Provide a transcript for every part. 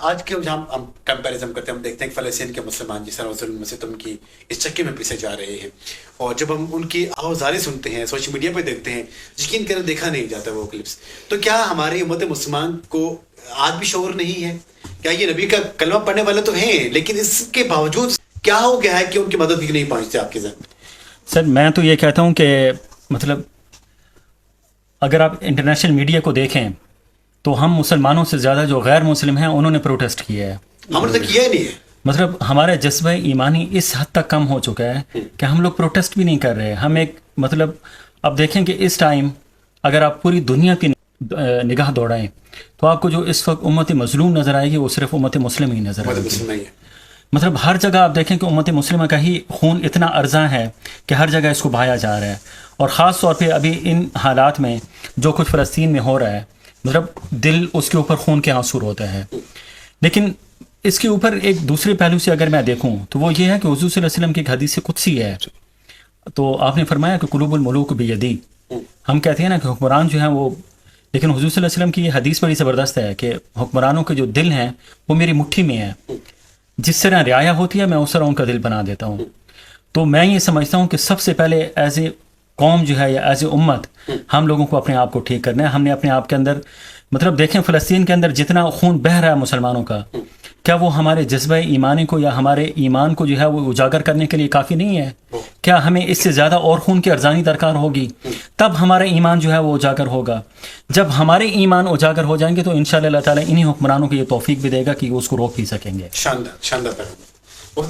آج کے جہاں ہم کمپیریزن کرتے ہیں، ہم دیکھتے ہیں کہ فلسطین کے مسلمان جس طرح ظلم ستم کی اس چکے میں پیسے جا رہے ہیں، اور جب ہم ان کی آوازاری سنتے ہیں، سوشل میڈیا پہ دیکھتے ہیں، یقین کریں دیکھا نہیں جاتا وہ کلپس، تو کیا ہماری امت مسلمان کو آج بھی شعور نہیں ہے؟ کیا یہ نبی کا کلمہ پڑھنے والے تو ہیں، لیکن اس کے باوجود کیا ہو گیا ہے کہ ان کی مدد بھی نہیں پہنچتی آپ کے ذہن میں؟ سر میں تو یہ کہتا ہوں کہ مطلب اگر آپ انٹرنیشنل میڈیا کو دیکھیں تو ہم مسلمانوں سے زیادہ جو غیر مسلم ہیں انہوں نے پروٹیسٹ کیا ہے. ہم نے تو کیا ہی نہیں ہے. مطلب ہمارا جذبہ ایمانی اس حد تک کم ہو چکا ہے کہ ہم لوگ پروٹیسٹ بھی نہیں کر رہے. ہم ایک مطلب اب دیکھیں کہ اس ٹائم اگر آپ پوری دنیا کی نگاہ دوڑائیں تو آپ کو جو اس وقت امت مظلوم نظر آئے گی وہ صرف امت مسلم ہی نظر آئے گی. مطلب ہر جگہ آپ دیکھیں کہ امت مسلمہ کا ہی خون اتنا ارزاں ہے کہ ہر جگہ اس کو بہایا جا رہا ہے. اور خاص طور پہ ابھی ان حالات میں جو کچھ فلسطین میں ہو رہا ہے مطلب دل اس کے اوپر خون کے آنسو ہوتا ہے. لیکن اس کے اوپر ایک دوسرے پہلو سے اگر میں دیکھوں تو وہ یہ ہے کہ حضور صلی اللہ علیہ وسلم کی ایک حدیث قدسی ہے. تو آپ نے فرمایا کہ قلوب الملوک بیدی. ہم کہتے ہیں نا کہ حکمران جو ہیں وہ، لیکن حضور صلی اللہ علیہ وسلم کی یہ حدیث بڑی زبردست ہے کہ حکمرانوں کے جو دل ہیں وہ میری مٹھی میں ہے. جس طرح رعایا ہوتی ہے میں اس طرح ان کا دل بنا دیتا ہوں. تو میں یہ سمجھتا ہوں کہ سب سے پہلے ایز اے قوم جو ہے یا ایز اے امت ہم لوگوں کو اپنے آپ کو ٹھیک کرنا ہے. ہم نے اپنے آپ کے اندر مطلب دیکھیں فلسطین کے اندر جتنا خون بہہ رہا ہے مسلمانوں کا، کیا وہ ہمارے جذبہ ایمانی کو یا ہمارے ایمان کو جو ہے وہ اجاگر کرنے کے لیے کافی نہیں ہے؟ کیا ہمیں اس سے زیادہ اور خون کی ارزانی درکار ہوگی؟ تب ہمارا ایمان جو ہے وہ اجاگر ہوگا. جب ہمارے ایمان اجاگر ہو جائیں گے تو انشاءاللہ اللہ تعالیٰ انہی حکمرانوں کو یہ توفیق بھی دے گا کہ وہ اس کو روک بھی سکیں گے. شاندار شاندار.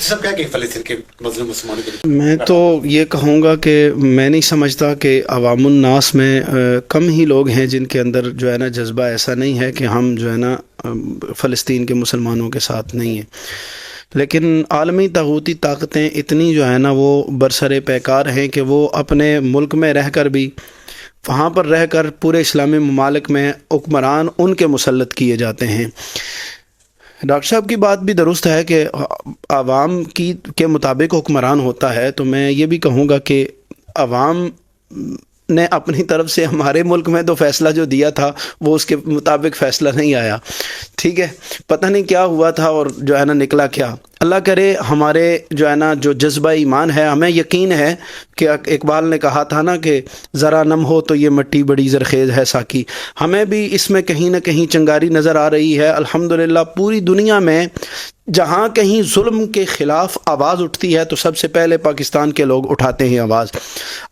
سب کیا کہ فلسطین کے مظلوم مسلمانوں کے لیے میں تو یہ کہوں گا کہ میں نہیں سمجھتا کہ عوام الناس میں کم ہی لوگ ہیں جن کے اندر جو ہے نا جذبہ ایسا نہیں ہے کہ ہم جو ہے نا فلسطین کے مسلمانوں کے ساتھ نہیں ہیں. لیکن عالمی طاغوتی طاقتیں اتنی جو ہے نا وہ برسر پیکار ہیں کہ وہ اپنے ملک میں رہ کر بھی وہاں پر رہ کر پورے اسلامی ممالک میں حکمران ان کے مسلط کیے جاتے ہیں. ڈاکٹر صاحب کی بات بھی درست ہے کہ عوام کے مطابق حکمران ہوتا ہے. تو میں یہ بھی کہوں گا کہ عوام نے اپنی طرف سے ہمارے ملک میں تو فیصلہ جو دیا تھا وہ اس کے مطابق فیصلہ نہیں آیا. ٹھیک ہے، پتہ نہیں کیا ہوا تھا اور جو ہے نا نکلا کیا. اللہ کرے ہمارے جو ہے نا جو جذبہ ایمان ہے، ہمیں یقین ہے کہ اقبال نے کہا تھا نا کہ ذرا نم ہو تو یہ مٹی بڑی زرخیز ہے ساکی. ہمیں بھی اس میں کہیں نہ کہیں چنگاری نظر آ رہی ہے. الحمدللہ پوری دنیا میں جہاں کہیں ظلم کے خلاف آواز اٹھتی ہے تو سب سے پہلے پاکستان کے لوگ اٹھاتے ہیں آواز.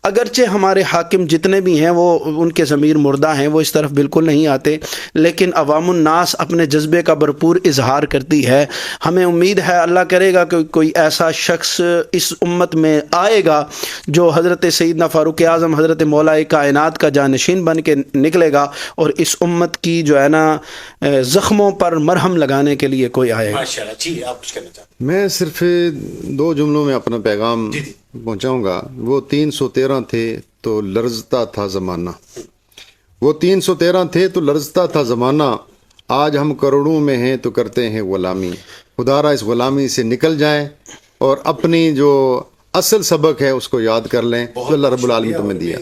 اگرچہ ہمارے حاکم جتنے بھی ہیں وہ ان کے ضمیر مردہ ہیں، وہ اس طرف بالکل نہیں آتے، لیکن عوام الناس اپنے جذبے کا بھرپور اظہار کرتی ہے. ہمیں امید ہے اللہ کرے گا کہ کوئی ایسا شخص اس امت میں آئے گا جو حضرت سیدنا فاروق اعظم حضرت مولا کائنات کا جانشین بن کے نکلے گا اور اس امت کی جو ہے نا زخموں پر مرہم لگانے کے لیے کوئی آئے گا. جی آپ کچھ کہنا چاہتے ہیں؟ میں صرف 2 جملوں میں اپنا پیغام پہنچاؤں گا. وہ 313 تھے تو لرزتا تھا زمانہ. وہ 313 تھے تو لرزتا تھا زمانہ. آج ہم کروڑوں میں ہیں تو کرتے ہیں غلامی. خدارا اس غلامی سے نکل جائیں اور اپنی جو اصل سبق ہے اس کو یاد کر لیں جو اللہ رب العالمین تمہیں دیا.